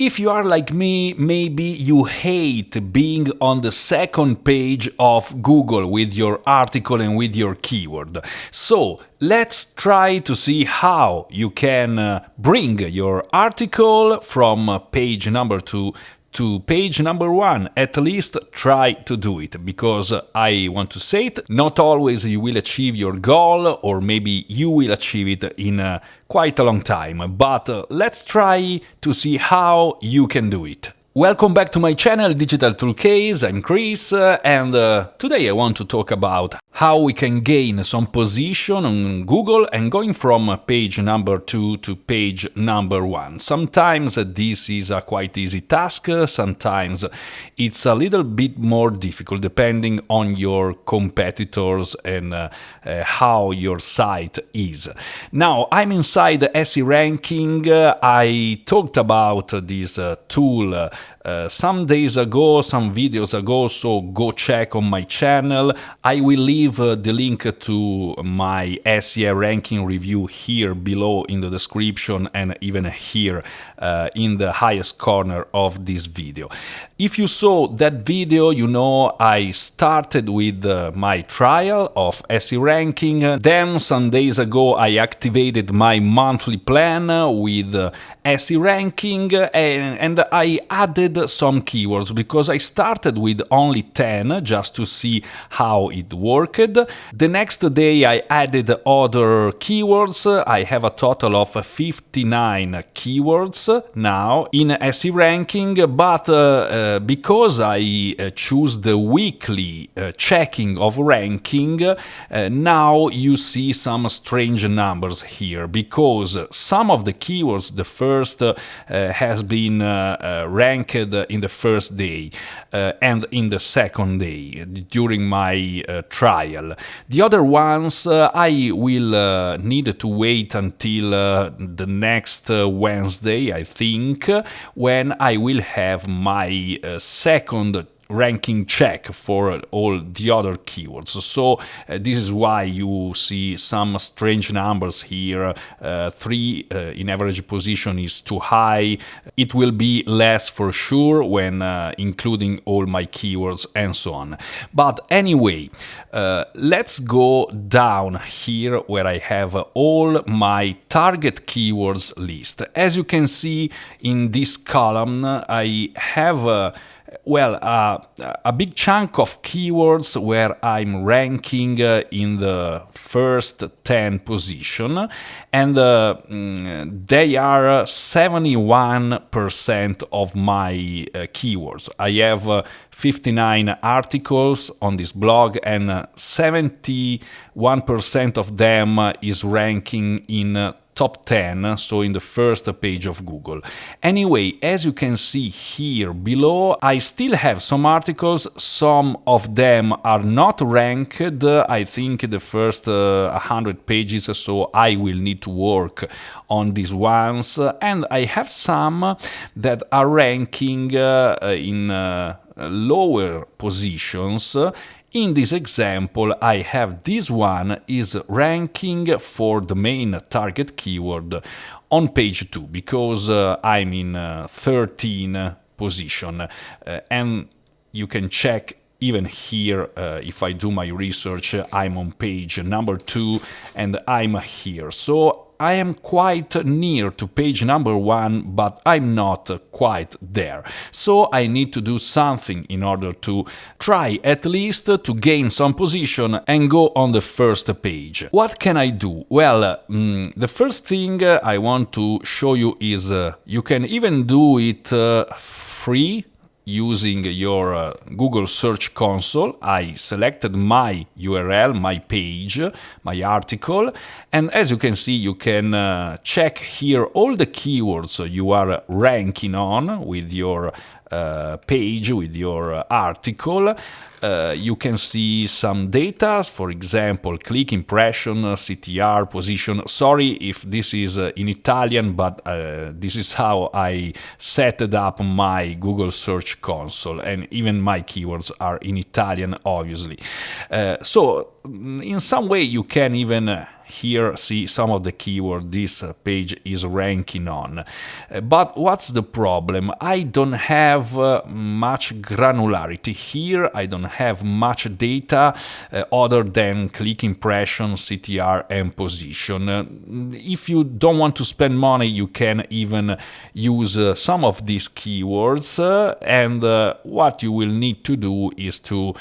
If you are like me, maybe you hate being on the second page of Google with your article and with your keyword. So let's try to see how you can bring your article from page number 2 to page number 1. At least try to do it, because I want to say it, not always you will achieve your goal, or maybe you will achieve it in quite a long time, but let's try to see how you can do it. Welcome back to my channel Digital Toolcase. I'm Chris, and today I want to talk about how we can gain some position on Google and going from page number 2 to page number 1. Sometimes this is a quite easy task, sometimes it's a little bit more difficult depending on your competitors and how your site is. Now, I'm inside the SE ranking. I talked about this tool some days ago, some videos ago, so go check on my channel. I will leave the link to my SEO ranking review here below in the description, and even here in the highest corner of this video. If you saw that video, you know I started with my trial of SEO ranking. Then some days ago I activated my monthly plan with SEO ranking, and I added some keywords because I started with only 10 just to see how it worked. The next day I added other keywords. I have a total of 59 keywords now in SEO ranking, but because I choose the weekly checking of ranking, now you see some strange numbers here, because some of the keywords, the first has been ranked in the first day and in the second day during my trial. The other ones I will need to wait until the next Wednesday, I think, when I will have my second ranking check for all the other keywords. So this is why you see some strange numbers here. 3 in average position is too high. It will be less for sure when including all my keywords and so on. But anyway, let's go down here where I have all my target keywords list. As you can see in this column, I have a big chunk of keywords where I'm ranking in the first 10 position, and they are 71% of my keywords. I have 59 articles on this blog, and 71% of them is ranking in top 10, so in the first page of Google. Anyway, as you can see here below, I still have some articles. Some of them are not ranked, I think the first 100 pages, so I will need to work on these ones. And I have some that are ranking in lower positions. In this example, I have this one is ranking for the main target keyword on page 2, because I'm in 13 position, and you can check even here, if I do my research, I'm on page number 2 and I'm here. So I am quite near to page number 1, but I'm not quite there. So I need to do something in order to try at least to gain some position and go on the first page. What can I do? Well, the first thing I want to show you is you can even do it free using your Google Search Console. I selected my URL, my page, my article, and as you can see, you can check here all the keywords you are ranking on with your page, with your article. You can see some data, for example, click impression, CTR, position. Sorry if this is in Italian, but this is how I set up my Google Search Console, and even my keywords are in Italian, obviously. So in some way you can even here see some of the keyword this page is ranking on. But what's the problem? I don't have much granularity here. I don't have much data other than click impression, CTR, and position. If you don't want to spend money, you can even use some of these keywords, and what you will need to do is to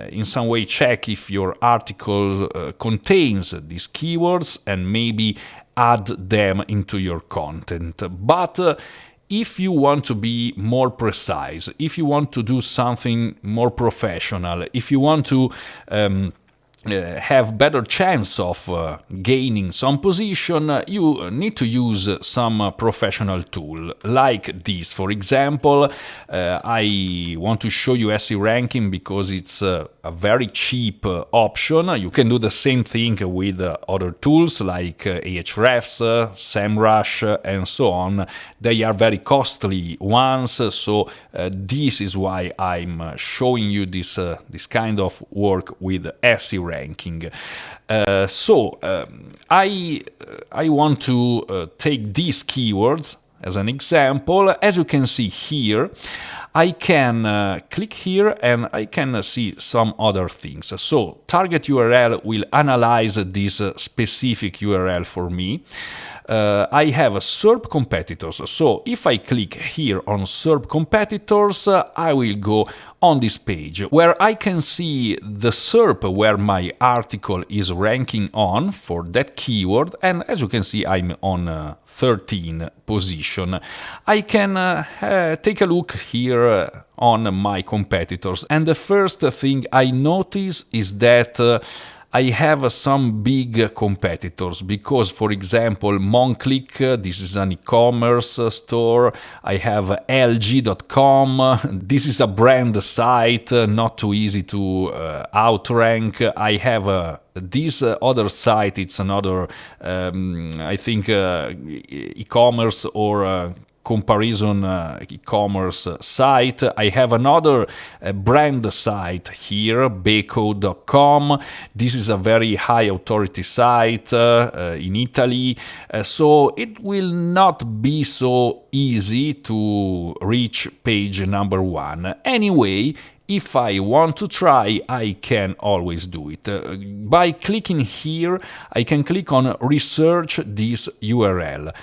in some way check if your article contains these keywords and maybe add them into your content. But if you want to be more precise, if you want to do something more professional, if you want to have better chance of gaining some position, you need to use some professional tool like this. For example, I want to show you SE ranking because it's a very cheap option. You can do the same thing with other tools like Ahrefs, SEMrush, and so on. They are very costly ones, so this is why I'm showing you this kind of work with SE ranking. I want to take these keywords as an example. As you can see here, I can click here and I can see some other things. So target URL will analyze this specific URL for me. I have SERP competitors. So if I click here on SERP competitors, I will go on this page where I can see the SERP where my article is ranking on for that keyword. And as you can see, I'm on 13 position. I can take a look here on my competitors. And the first thing I notice is that I have some big competitors because, for example, Monclick, this is an e-commerce store. I have LG.com. This is a brand site, not too easy to outrank. I have this other site. It's another, I think, e-commerce or comparison e-commerce site. I have another brand site here, Beko.com. This is a very high authority site in Italy, so it will not be so easy to reach page number 1. Anyway, if I want to try, I can always do it. By clicking here, I can click on research this URL.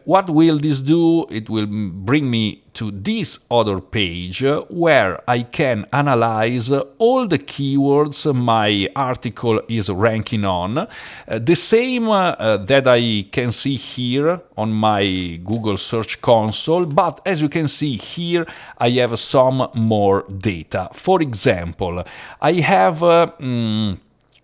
What will this do? It will bring me to this other page where I can analyze all the keywords my article is ranking on. The same that I can see here on my Google Search Console, but as you can see here, I have some more data. For example, I have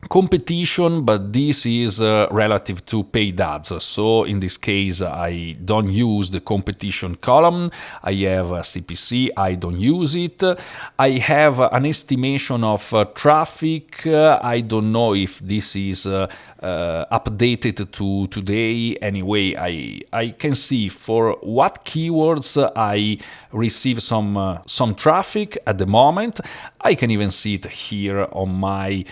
competition, but this is relative to paid ads. So in this case, I don't use the competition column. I have CPC, I don't use it. I have an estimation of traffic. I don't know if this is updated to today. Anyway, I can see for what keywords I receive some traffic at the moment. I can even see it here on my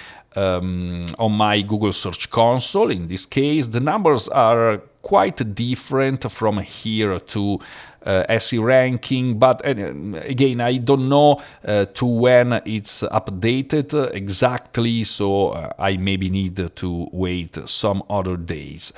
Google Search Console. In this case, the numbers are quite different from here to SE ranking, but again, I don't know to when it's updated exactly, so I maybe need to wait some other days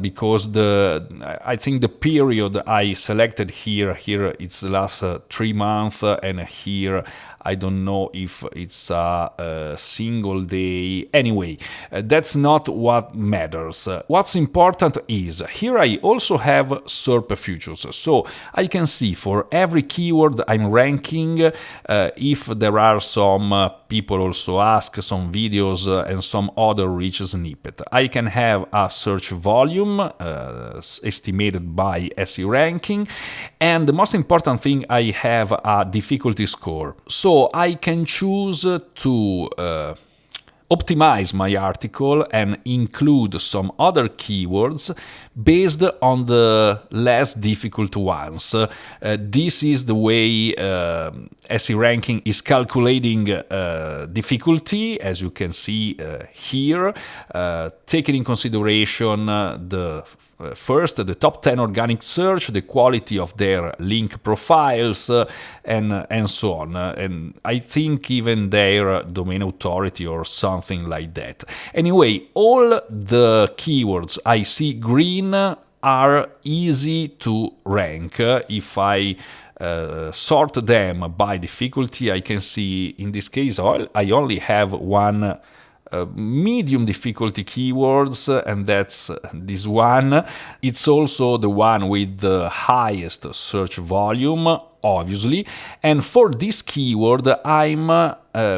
because I think the period I selected here it's the last 3 months, and here I don't know if it's a single day. Anyway, that's not what matters. What's important is here I also have SERP futures. So I can see for every keyword I'm ranking, if there are some people also ask, some videos and some other rich snippet. I can have a search volume estimated by SE ranking, and the most important thing, I have a difficulty score. So I can choose to optimize my article and include some other keywords based on the less difficult ones. This is the way SE Ranking is calculating difficulty, as you can see here, taking in consideration the top 10 organic search, the quality of their link profiles, and so on. And I think even their domain authority or something like that. Anyway, all the keywords I see green are easy to rank. If I sort them by difficulty, I can see in this case I only have one medium difficulty keywords, and that's this one. It's also the one with the highest search volume, obviously, and for this keyword I'm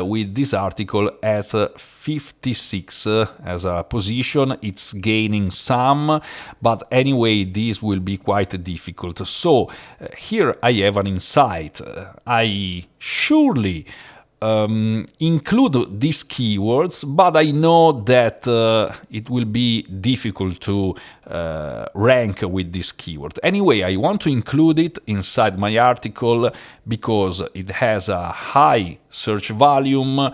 with this article at 56 as a position. It's gaining some, but anyway this will be quite difficult. So here I have an insight. I surely include these keywords, but I know that it will be difficult to rank with this keyword. Anyway, I want to include it inside my article because it has a high search volume.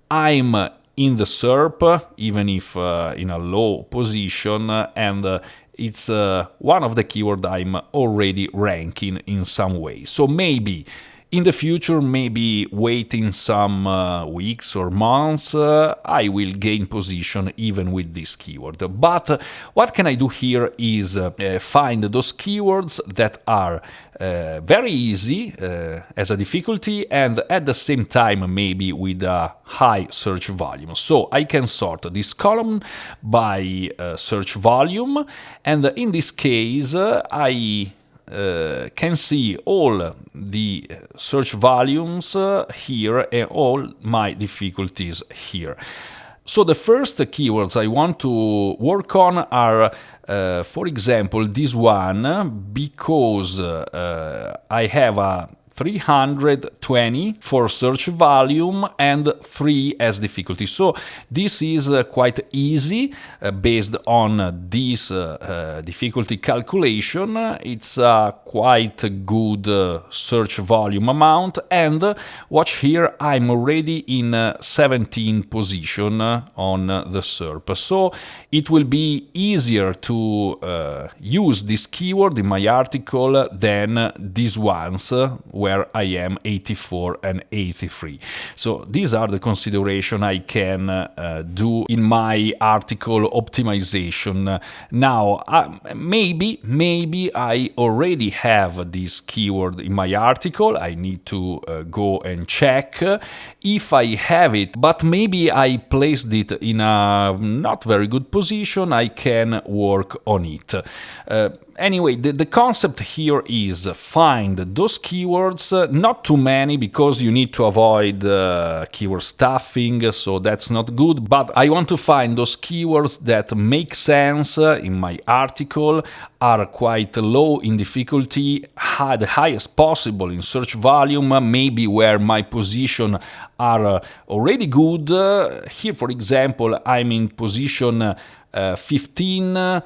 I'm in the SERP, even if in a low position, and it's one of the keywords I'm already ranking in some way. So maybe in the future, maybe waiting some weeks or months, I will gain position even with this keyword. But what can I do here is find those keywords that are very easy as a difficulty and at the same time maybe with a high search volume. So I can sort this column by search volume, and in this case I can see all the search volumes here and all my difficulties here. So the first keywords I want to work on are, for example, this one, because I have a 320 for search volume and 3 as difficulty. So this is quite easy based on this difficulty calculation. It's a quite good search volume amount, and watch here, I'm already in 17 position on the SERP. So it will be easier to use this keyword in my article than these ones where I am 84 and 83. So these are the considerations I can do in my article optimization. Now, maybe I already have this keyword in my article. I need to go and check if I have it, but maybe I placed it in a not very good position. I can work on it. Anyway, the concept here is find those keywords, not too many because you need to avoid keyword stuffing, so that's not good, but I want to find those keywords that make sense in my article, are quite low in difficulty, the highest possible in search volume, maybe where my position are already good. Here, for example, I'm in position 15,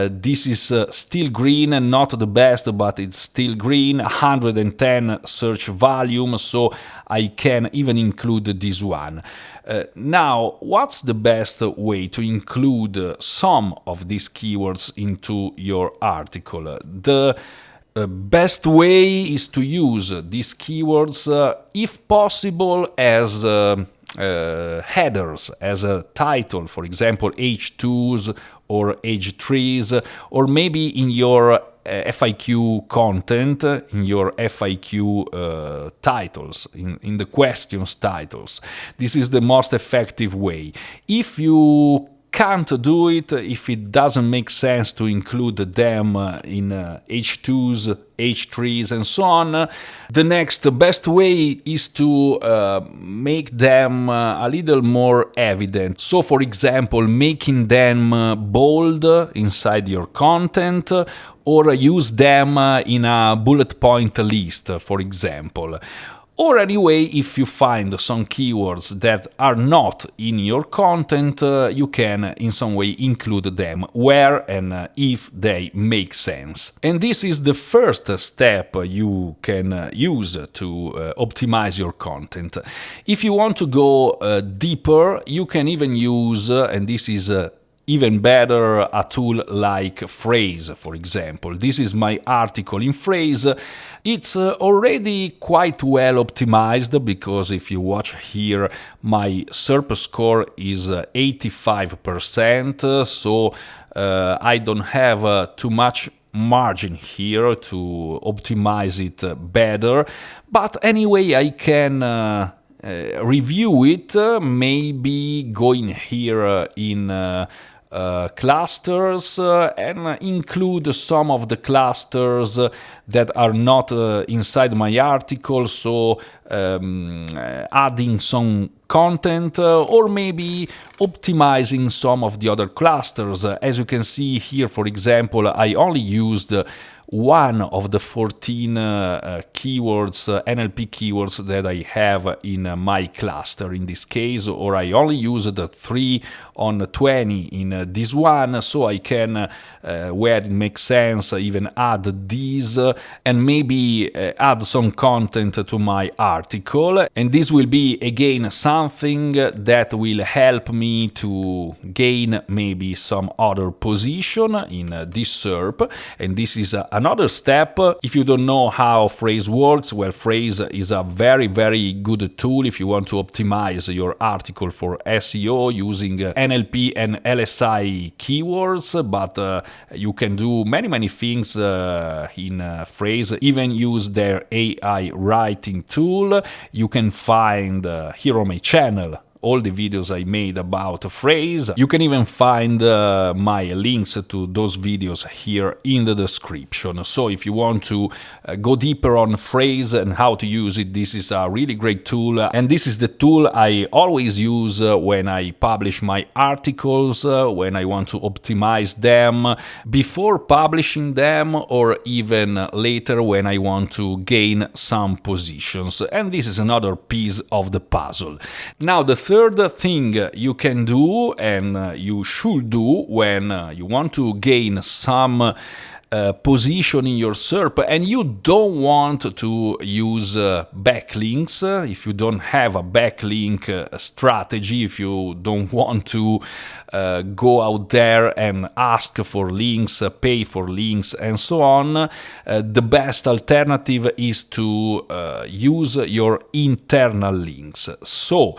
this is still green, not the best, but it's still green, 110 search volume, so I can even include this one. Now, what's the best way to include some of these keywords into your article? The best way is to use these keywords, if possible, as headers, as a title, for example, H2s or H3s, or maybe in your FAQ content, in your FAQ titles, in the questions titles. This is the most effective way. If you can't do it, if it doesn't make sense to include them in H2s, H3s and so on, the next best way is to make them a little more evident. So for example, making them bold inside your content, or use them in a bullet point list, for example. Or anyway, if you find some keywords that are not in your content, you can in some way include them where and if they make sense. And this is the first step you can use to optimize your content. If you want to go deeper, you can even use, and this is even better, a tool like Phrase, for example. This is my article in Phrase. It's already quite well optimized because if you watch here, my SERP score is 85%, so I don't have too much margin here to optimize it better. But anyway, I can review it, maybe going here in clusters and include some of the clusters that are not inside my article, so adding some content or maybe optimizing some of the other clusters. As you can see here, for example, I only used one of the 14 keywords, NLP keywords that I have in my cluster in this case, or I only used 3 on 20 in this one, so I can, where it makes sense, even add these and maybe add some content to my article. And this will be again something that will help me to gain maybe some other position in this SERP, and this is another step. If you don't know how Phrase works, well, Phrase is a very good tool if you want to optimize your article for SEO using NLP and LSI keywords, but you can do many things in Phrase, even use their AI writing tool. You can find here on my channel all the videos I made about Phrase. You can even find my links to those videos here in the description. So if you want to go deeper on Phrase and how to use it, this is a really great tool, and this is the tool I always use when I publish my articles, when I want to optimize them, before publishing them, or even later when I want to gain some positions. And this is another piece of the puzzle. Now, the third thing you can do and you should do when you want to gain some position in your SERP and you don't want to use backlinks, if you don't have a backlink strategy, if you don't want to go out there and ask for links, pay for links, and so on, the best alternative is to use your internal links. So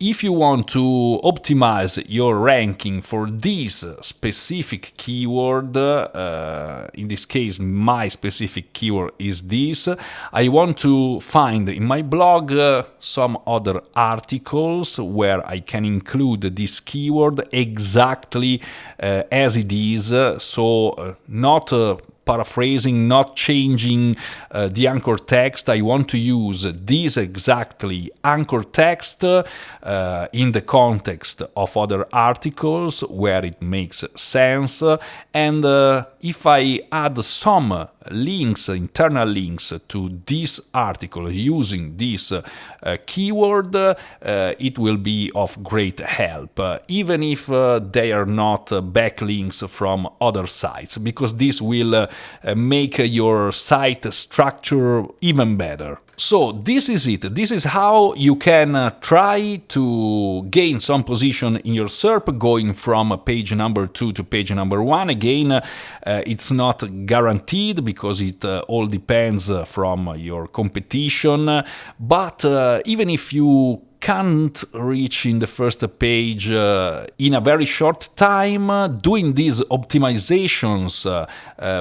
if you want to optimize your ranking for this specific keyword, in this case my specific keyword is this, I want to find in my blog some other articles where I can include this keyword exactly as it is, so not paraphrasing, not changing the anchor text. I want to use this exactly anchor text in the context of other articles where it makes sense, and if I add some links, internal links to this article using this keyword, it will be of great help, even if they are not backlinks from other sites, because this will make your site structure even better. So this is it. This is how you can try to gain some position in your SERP, going from page number 2 to page number 1. Again, it's not guaranteed because it all depends from your competition. But even if you can't reach in the first page in a very short time, doing these optimizations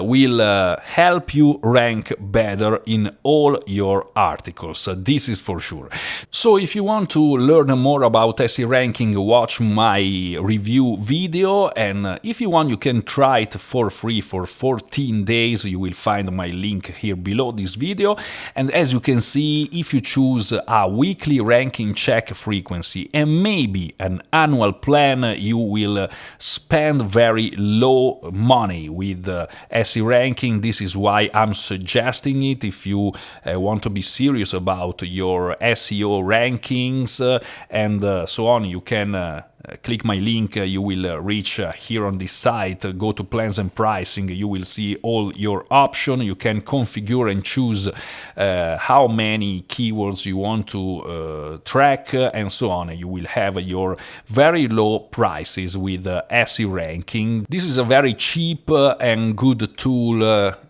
will help you rank better in all your articles. This is for sure. So if you want to learn more about SEO ranking, watch my review video, and if you want, you can try it for free for 14 days. You will find my link here below this video. And as you can see, if you choose a weekly ranking challenge, check frequency, and maybe an annual plan, you will spend very low money with SEO ranking. This is why I'm suggesting it. If you want to be serious about your SEO rankings and so on, you can click my link, you will reach here on this site, go to plans and pricing, you will see all your options, you can configure and choose how many keywords you want to track and so on. You will have your very low prices with SEO ranking. This is a very cheap and good tool,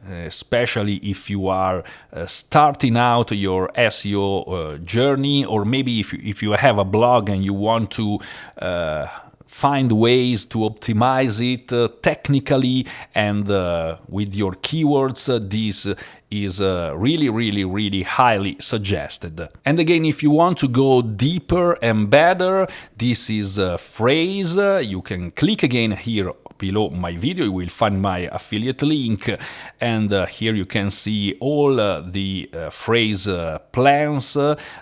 especially if you are starting out your SEO journey, or maybe if you have a blog and you want to find ways to optimize it technically and with your keywords. This is really highly suggested. And again, if you want to go deeper and better, this is a phrase. You can click again here below my video, you will find my affiliate link, and here you can see all the phrase plans.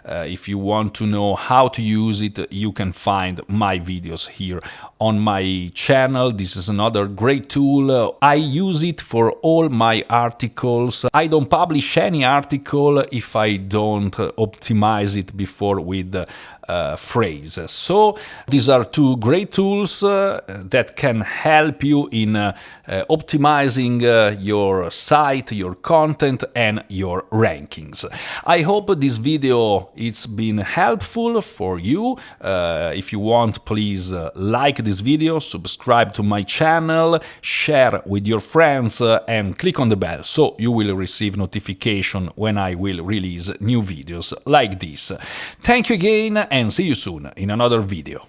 If you want to know how to use it, you can find my videos here on my channel. This is another great tool. I use it for all my articles. I don't publish any article if I don't optimize it before with phrase. So these are two great tools that can help you in optimizing your site, your content, and your rankings. I hope this video it's been helpful for you. If you want, please like this video, subscribe to my channel, share with your friends, and click on the bell so you will receive notification when I will release new videos like this. Thank you again, and see you soon in another video.